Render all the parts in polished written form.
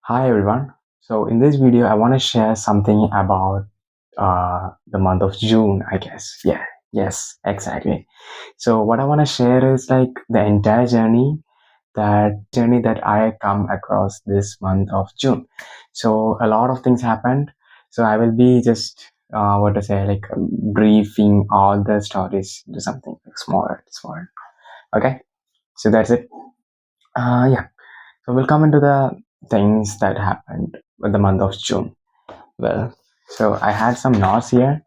Hi everyone. So in this video, I want to share something about the month of June, I guess. Yeah, yes, exactly. So what I want to share is like the entire journey that I come across this month of June. So a lot of things happened. So I will be just what to say like briefing all the stories to something like small. Okay. So that's it. Yeah. So we'll come into the things that happened in the month of June. Well, so I had some notes here.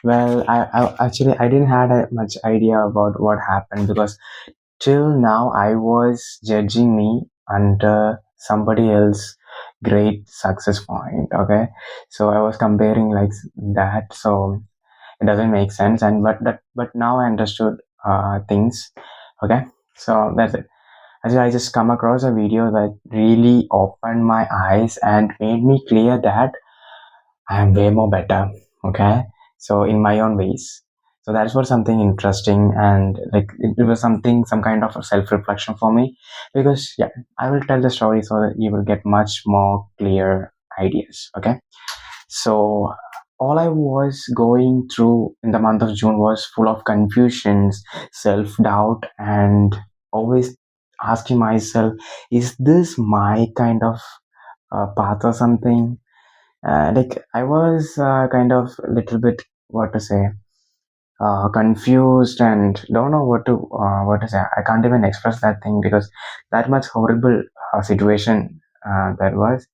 Well, I actually I didn't had much idea about what happened because till now I was judging me under somebody else great success point. Okay, so I was comparing like that. So it doesn't make sense. And but now I understood things. Okay, so that's it. Actually, I just come across a video that really opened my eyes and made me clear that I am way more better. Okay, so in my own ways. So that's what something interesting and like it was something some kind of a self reflection for me because yeah, I will tell the story so that you will get much more clear ideas. Okay, so all I was going through in the month of June was full of confusions, self doubt, and always asking myself, is this my kind of path or something? Like I was kind of a little bit what to say, confused and don't know what to say. I can't even express that thing because that much horrible situation that was.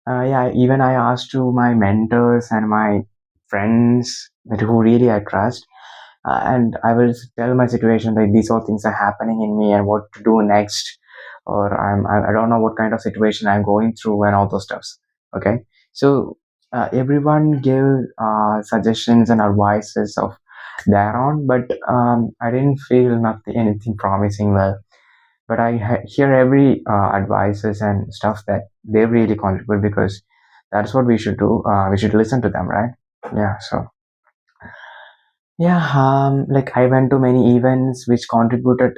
Yeah, even I asked to my mentors and my friends that who really I trust, and I will tell my situation like these all things are happening in me and what to do next, or I don't know what kind of situation I'm going through and all those stuffs. Okay, so everyone gave suggestions and advices of their own, but I didn't feel nothing anything promising well. But I hear every advices and stuff that they really contribute because that's what we should do. We should listen to them, right? Yeah. So yeah, like I went to many events which contributed,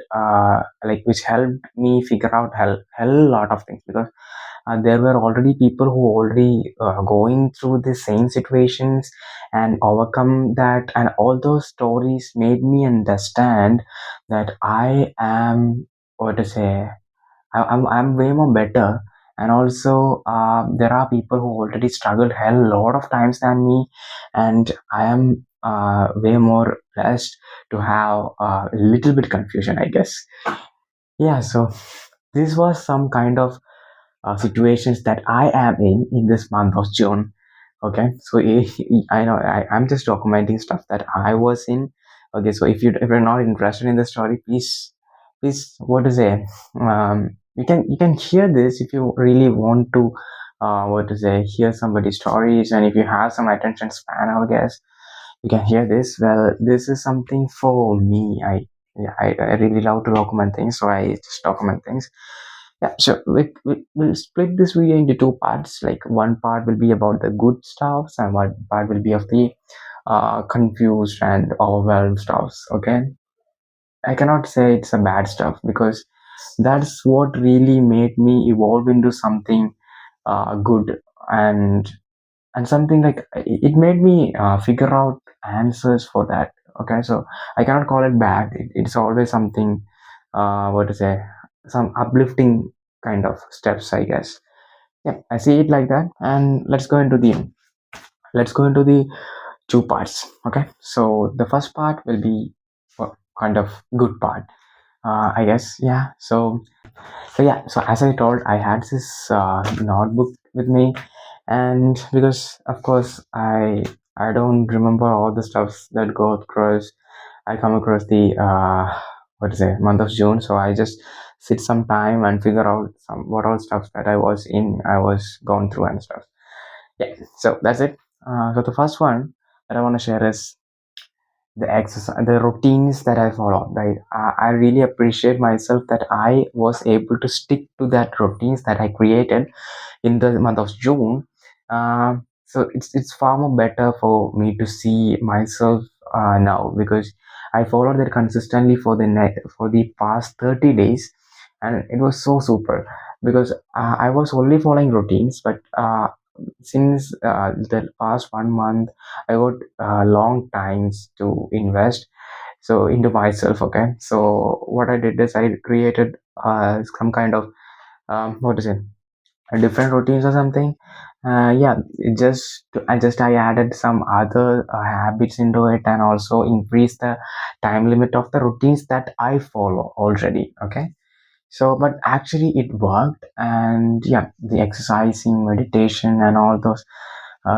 like which helped me figure out hell lot of things because there were already people who already going through the same situations and overcome that, and all those stories made me understand that I am what to say I'm way more better. And also, there are people who already struggled hell a lot of times than me, and I am way more blessed to have a little bit confusion, I guess. Yeah, so this was some kind of situations that I am in this month of June. Okay, so I know I'm just documenting stuff that I was in. Okay, so if you're not interested in the story, please what to say? You can hear this if you really want to. What to say? Hear somebody's stories, and if you have some attention span, I guess you can hear this. Well, this is something for me. Yeah, I really love to document things, so I just document things. Yeah, so we'll split this video into two parts. Like one part will be about the good stuffs, and one part will be of the confused and overwhelmed stuffs. Okay, I cannot say it's a bad stuff because that's what really made me evolve into something good and something like it made me figure out answers for that. Okay, so I cannot call it bad. It's always something what to say, some uplifting kind of steps, I guess. Yeah, I see it like that. And let's go into the two parts. Okay, so the first part will be kind of good part, I guess. Yeah, so yeah, so as I told, I had this notebook with me, and because of course I don't remember all the stuffs that go across. I come across the what to say month of June, so I just sit some time and figure out some what all stuff that I was going through and stuff. Yeah, so that's it. So the first one that I want to share is the exercise, the routines that I follow. I really appreciate myself that I was able to stick to that routines that I created in the month of June. So it's far more better for me to see myself now because I followed that consistently for the past 30 days, and it was so super because I was only following routines, but since the past 1 month, I got long times to invest so into myself. Okay, so what I did is I created some kind of what is it, different routines or something. Yeah, I added some other habits into it, and also increased the time limit of the routines that I follow already. Okay, so but actually it worked, and yeah, the exercising, meditation, and all those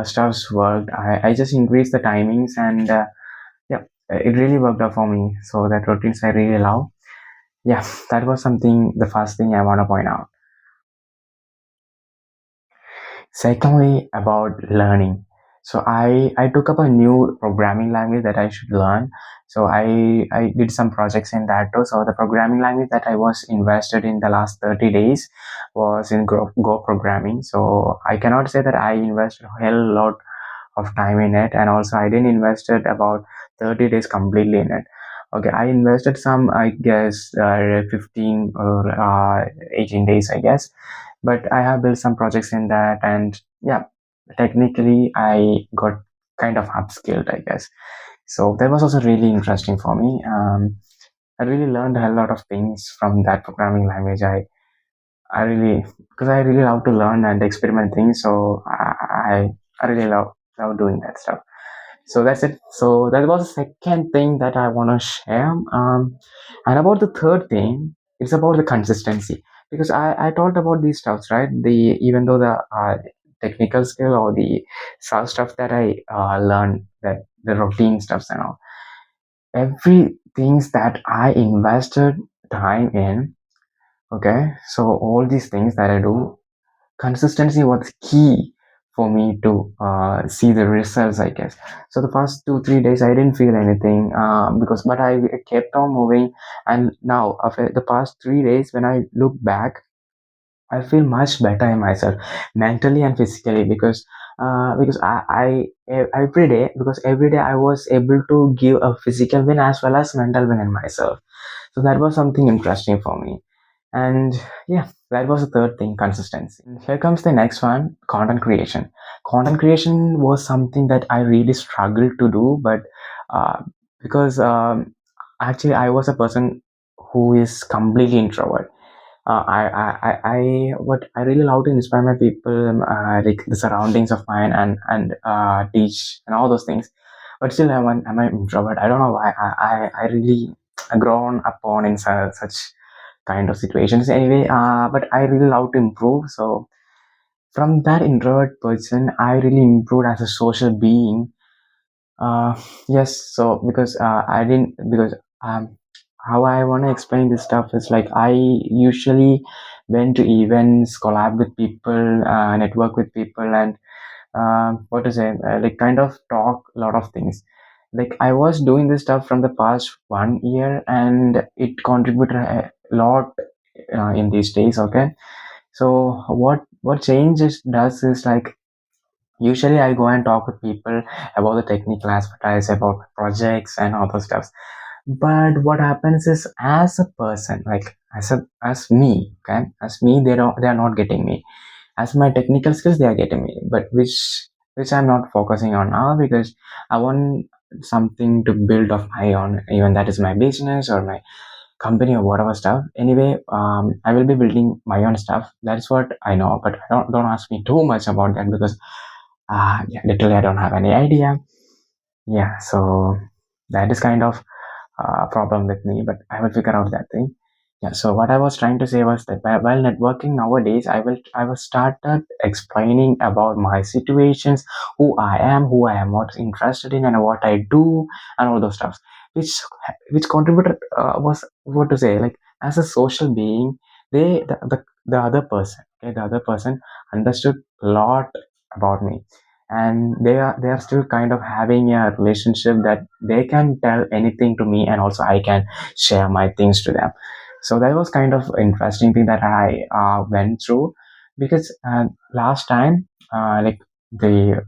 stuffs worked. I just increased the timings, and yeah, it really worked out for me. So that routines I really love. Yeah, that was something, the first thing I want to point out. Secondly, about learning. So I took up a new programming language that I should learn. So I did some projects in that too. So the programming language that I was invested in the last 30 days was in Go programming. So I cannot say that I invested a hell lot of time in it, and also I didn't invested about 30 days completely in it. Okay, I invested some, I guess, 15 or 18 days, I guess, but I have built some projects in that, and yeah, technically I got kind of upskilled, I guess. So that was also really interesting for me. I really learned a lot of things from that programming language. I really, because I really love to learn and experiment things, so I really love doing that stuff. So that's it. So that was the second thing that I want to share. And about the third thing, it's about the consistency, because I talked about these stuffs, right? The even though the technical skill or the self stuff that I learned, that the routine stuffs and all, every things that I invested time in. Okay, so all these things that I do, consistency was key for me to see the results, I guess. So the first 2 3 days I didn't feel anything, because but I kept on moving, and now after the past 3 days when I look back, I feel much better in myself, mentally and physically, because every day, because every day I was able to give a physical win as well as mental win in myself. So that was something interesting for me. And yeah, that was the third thing, consistency. And here comes the next one, content creation. Content creation was something that I really struggled to do, but uh, because actually I was a person who is completely introvert. What I really love to inspire my people, like the surroundings of mine, and teach and all those things. But still, I'm an introvert. I don't know why. I really grown upon in such kind of situations anyway, but I really love to improve. So from that introvert person, I really improved as a social being. uh, yes, so because I didn't, because how I want to explain this stuff is like I usually went to events, collab with people, network with people, and what to say, like kind of talk a lot of things. Like I was doing this stuff from the past 1 year, and it contributed a lot in these days. Okay, so what changes does is like usually I go and talk with people about the technical aspects, about projects and other stuff. But what happens is, as a person, like as me, okay, as me, they are not getting me. As my technical skills, they are getting me, but which I'm not focusing on now, because I want something to build of my own, even that is my business or my company or whatever stuff. Anyway, I will be building my own stuff. That's what I know, but don't ask me too much about that, because yeah, literally I don't have any idea. Yeah, so that is kind of problem with me, but I will figure out that thing. Yeah, so what I was trying to say was that while networking nowadays, I will started explaining about my situations, who I am, what's interested in, and what I do, and all those stuff, which which contributed, was what to say, like as a social being, the other person, okay, the other person understood a lot about me, and they are still kind of having a relationship that they can tell anything to me, and also I can share my things to them. So that was kind of interesting thing that I went through, because last time, like the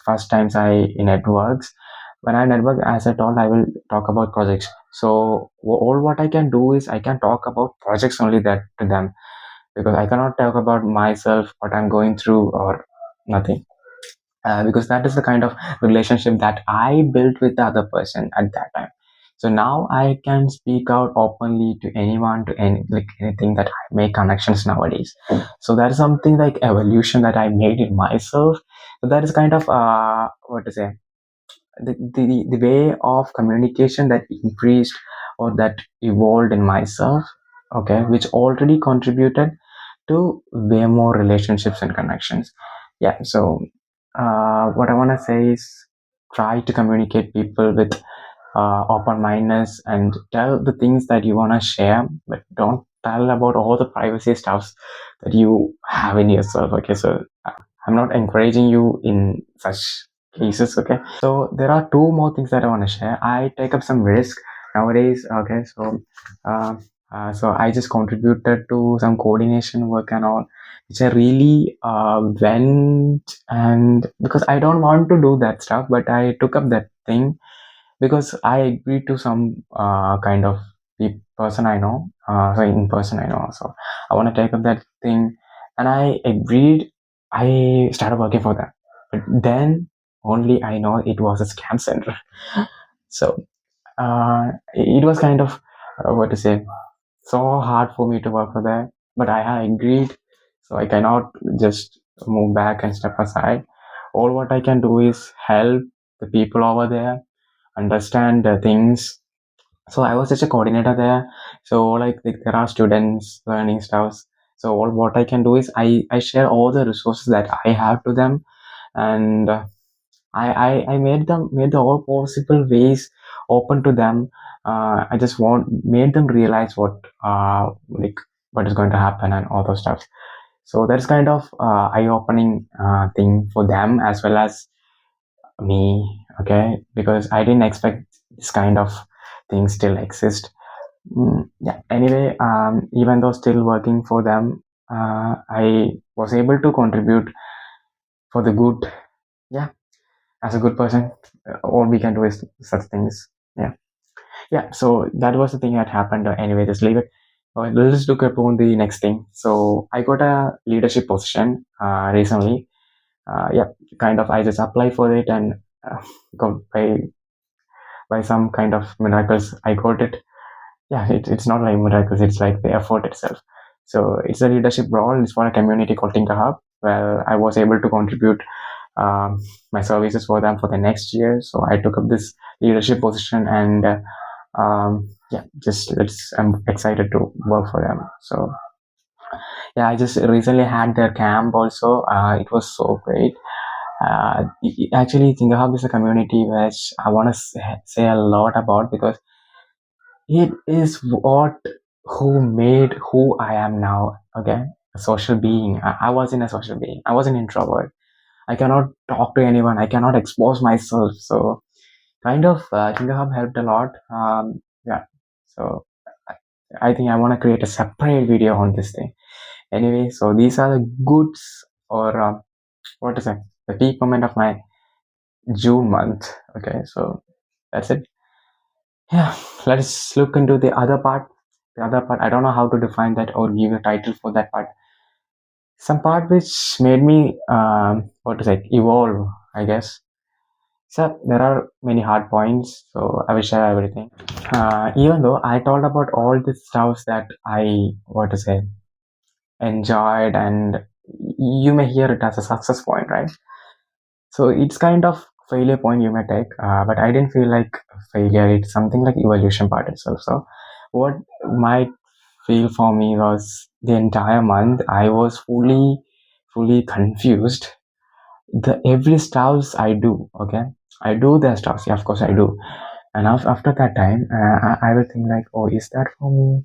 first times I in networks, when I network, as I told, I will talk about projects. So all what I can do is I can talk about projects only that to them, because I cannot talk about myself, what I'm going through, or nothing. Because that is the kind of relationship that I built with the other person at that time. So now I can speak out openly to anyone, to any, like anything, that I make connections nowadays. So that is something like evolution that I made in myself. So that is kind of what to say, the way of communication that increased or that evolved in myself, okay, which already contributed to way more relationships and connections. Yeah, so what I want to say is try to communicate people with open mindedness and tell the things that you want to share, but don't tell about all the privacy stuffs that you have in yourself. Okay, so I'm not encouraging you in such cases. Okay, so there are two more things that I want to share. I take up some risk nowadays. Okay, so uh, so I just contributed to some coordination work and all, which I really went, and because I don't want to do that stuff, but I took up that thing because I agreed to some kind of person I know, so in person I know. So I want to take up that thing, and I agreed. I started working for them, but then only I know it was a scam center. So it was kind of what to say, so hard for me to work for that. But I have agreed, so I cannot just move back and step aside. All what I can do is help the people over there understand the things. So I was just a coordinator there. So like there are students learning stuff. So all what I can do is I share all the resources that I have to them, and I made the all possible ways open to them. I just want made them realize like what is going to happen and all those stuff. So that's kind of eye-opening thing for them as well as me. Okay, because I didn't expect this kind of things still exist. Yeah, anyway, even though still working for them, I was able to contribute for the good. Yeah, as a good person, all we can do is such things. Yeah, yeah, so that was the thing that happened. Anyway, just leave it. Let's look upon the next thing. So I got a leadership position recently. Yeah, kind of I just applied for it, and got by some kind of miracles I got it. Yeah, it's not like miracles, it's like the effort itself. So it's a leadership role. It's for a community called Tinker Hub, where I was able to contribute my services for them for the next year. So I took up this leadership position, and yeah, just let's I'm excited to work for them. So yeah, I just recently had their camp also. It was so great. Actually, Tinker Hub is a community which I want to say a lot about, because it is what who made who I am now. Okay, a social being. I wasn't a social being. I was an introvert. I cannot talk to anyone. I cannot expose myself. So kind of Tinker Hub helped a lot. Yeah. So I think I want to create a separate video on this thing. Anyway, so these are the goods, or what to say, the peak moment of my June month. Okay, so that's it. Yeah, let's look into the other part. The other part, I don't know how to define that or give a title for that part. Some part which made me, what to say, evolve, I guess. So there are many hard points, so I will share everything. Even though I told about all the stuff that I, what to say, enjoyed, and you may hear it as a success point, right? So it's kind of failure point you may take, but I didn't feel like failure. It's something like evolution part itself. So what might feel for me was the entire month I was fully confused. The every stuffs I do, okay, I do the stuffs. Yeah, of course I do. And after that time, I will think like, oh, is that for me,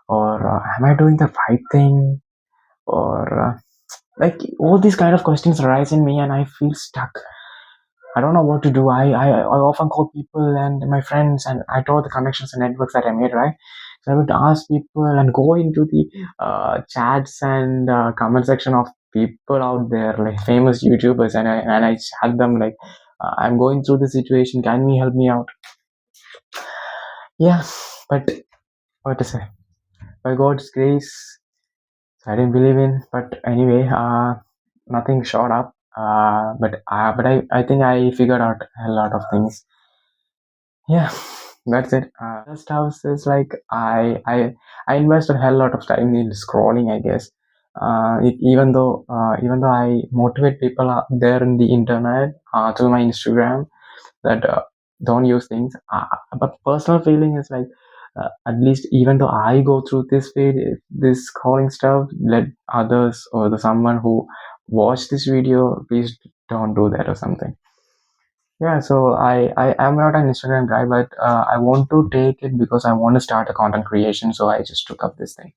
or am I doing the right thing, or like all these kind of questions arise in me, and I feel stuck. I don't know what to do. I often call people and my friends, and I told the connections and networks that I made, right? So I would ask people and go into the chats and comment section of people out there, like famous YouTubers, and I chat them like, I'm going through the situation. Can you help me out? Yeah, but what to say, by God's grace, I didn't believe in, but anyway, nothing showed up. But I think I figured out a lot of things. Yeah, that's it. First house is like I invested a hell lot of time in scrolling, I guess. Even though I motivate people out there in the internet through my Instagram that don't use things, but personal feeling is like at least even though I go through this phase, this scrolling stuff, let others or the someone who watch this video please don't do that or something. Yeah, so I am not an Instagram guy, but I want to take it because I want to start a content creation. So I just took up this thing.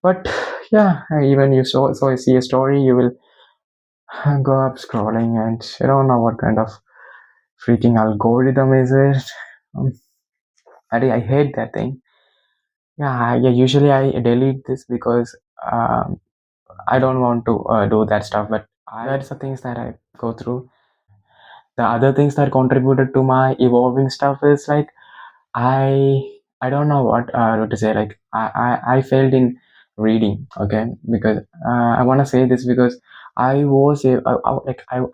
But yeah, even you so I see a story, you will go up scrolling, and you don't know what kind of freaking algorithm is it. Um, I hate that thing. Yeah, usually I delete this because I don't want to do that stuff. But that's the things that I go through. The other things that contributed to my evolving stuff is like I I don't know what to say. Like I failed in reading. Okay, because I want to say this because I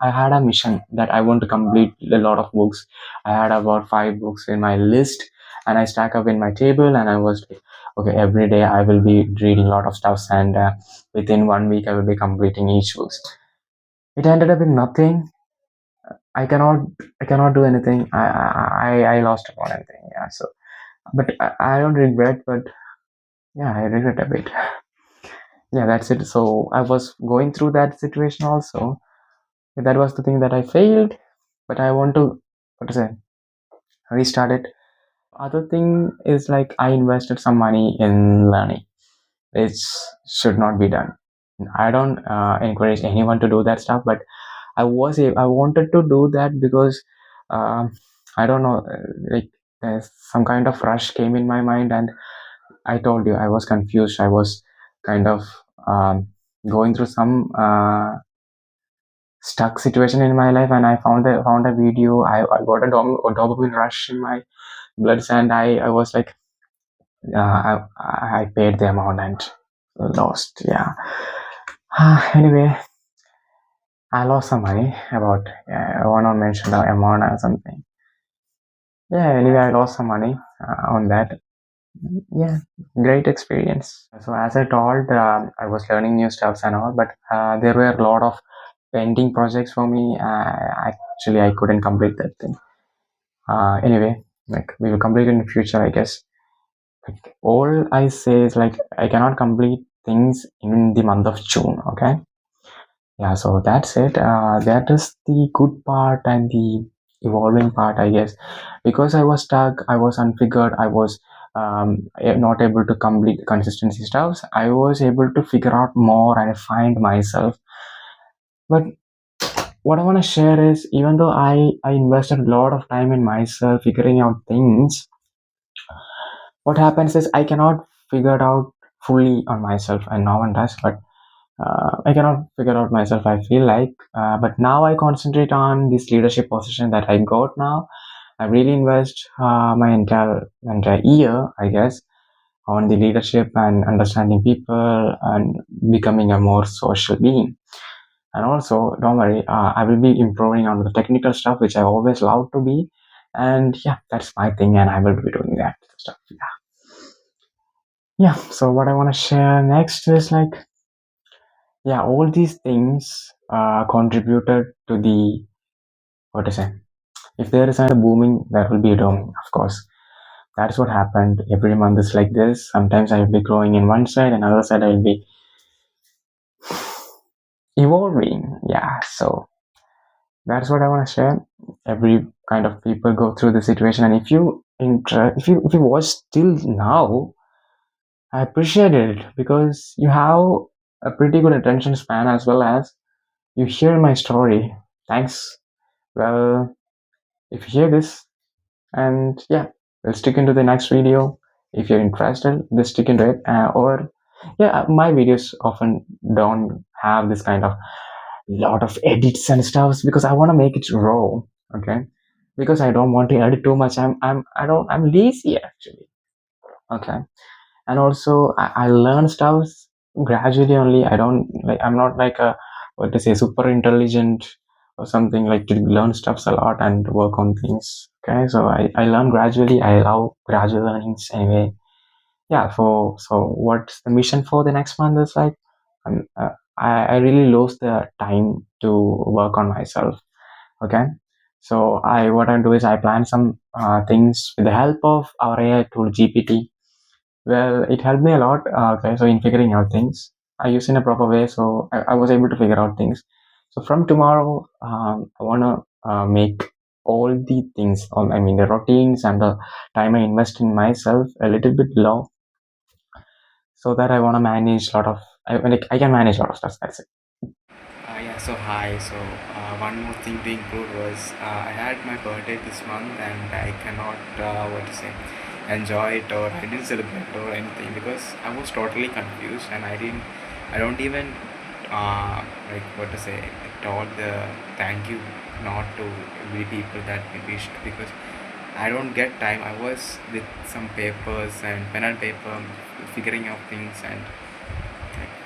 had a mission that I want to complete a lot of books. I had about 5 books in my list, and I stack up in my table, and I was like, okay, every day I will be reading a lot of stuffs, and within 1 week I will be completing each books. It ended up in nothing. I cannot I cannot do anything. I lost upon anything. Yeah, so but I don't regret, but yeah, I regret a bit. Yeah, that's it. So I was going through that situation also. That was the thing that I failed, but I want to, what to say, restart it. Other thing is like I invested some money in learning, which should not be done. I don't encourage anyone to do that stuff, but I wanted to do that because um, I don't know, like some kind of rush came in my mind, and I told you I was confused. I was kind of um, going through some stuck situation in my life, and I found a video. I got a dopamine rush in my bloods, and I was like, I paid the amount and lost. Yeah. Anyway, I lost some money. About I want to mention the amount or something. Yeah. Anyway, I lost some money on that. Yeah, great experience. So as I told, I was learning new stuffs and all, but there were a lot of pending projects for me. Actually, I couldn't complete that thing. Anyway, like we will complete in the future, I guess. Like, all I say is like I cannot complete things in the month of June. Okay. Yeah, so that's it. That is the good part and the evolving part, I guess. Because I was stuck, I was unfigured, I was not able to complete the consistency stuffs. I was able to figure out more and find myself. But what I want to share is, even though I invested a lot of time in myself figuring out things, what happens is I cannot figure it out fully on myself, and no one does. But I cannot figure out myself. I feel like, but now I concentrate on this leadership position that I got now. I really invest my entire year, I guess, on the leadership and understanding people and becoming a more social being. And also, don't worry, I will be improving on the technical stuff, which I always love to be. And yeah, that's my thing, and I will be doing that stuff. Yeah. Yeah. So what I want to share next is like, yeah, all these things contributed to the, what to say, if there is a booming, there will be a dooming, of course. That's what happened. Every month is like this. Sometimes I will be growing in one side, and other side I will be evolving. Yeah, so that's what I want to share. Every kind of people go through the situation, and if you watch till now, I appreciate it because you have a pretty good attention span as well as you hear my story. Thanks. Well, if you hear this, and yeah, we'll stick into the next video. If you're interested, just stick into it. Or yeah, my videos often don't have this kind of lot of edits and stuff because I want to make it raw. Okay, because I don't want to edit too much. I'm lazy actually. Okay. And also I learn stuff gradually only. I don't like, I'm not like a, what to say, super intelligent or something, like to learn stuffs a lot and work on things. Okay, so I learn gradually. I allow gradual learnings anyway. Yeah, so what's the mission for the next month is like, I really lose the time to work on myself. Okay, so I what I do is I plan some things with the help of our AI tool GPT. Well, it helped me a lot. Okay, so in figuring out things, I use in a proper way, so I was able to figure out things. So from tomorrow, I wanna make all the things, all, I mean the routines and the time I invest in myself a little bit low, so that I wanna manage a lot of, I can manage a lot of stuff. That's it. Yeah, so hi. So one more thing to include was I had my birthday this month and I cannot, what to say, enjoy it, or I didn't celebrate or anything because I was totally confused and I don't even, like, what to say, told the thank you not to every people that we wished because I don't get time. I was with some papers and pen and paper figuring out things and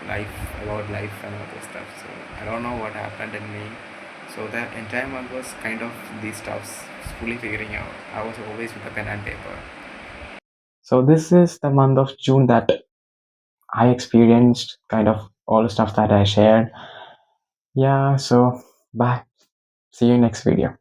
life, about life and other stuff. So I don't know what happened in me. So the entire month was kind of these stuffs fully figuring out. I was always with a pen and paper. So this is the month of June that I experienced kind of all the stuff that I shared. Yeah, so bye. See you next video.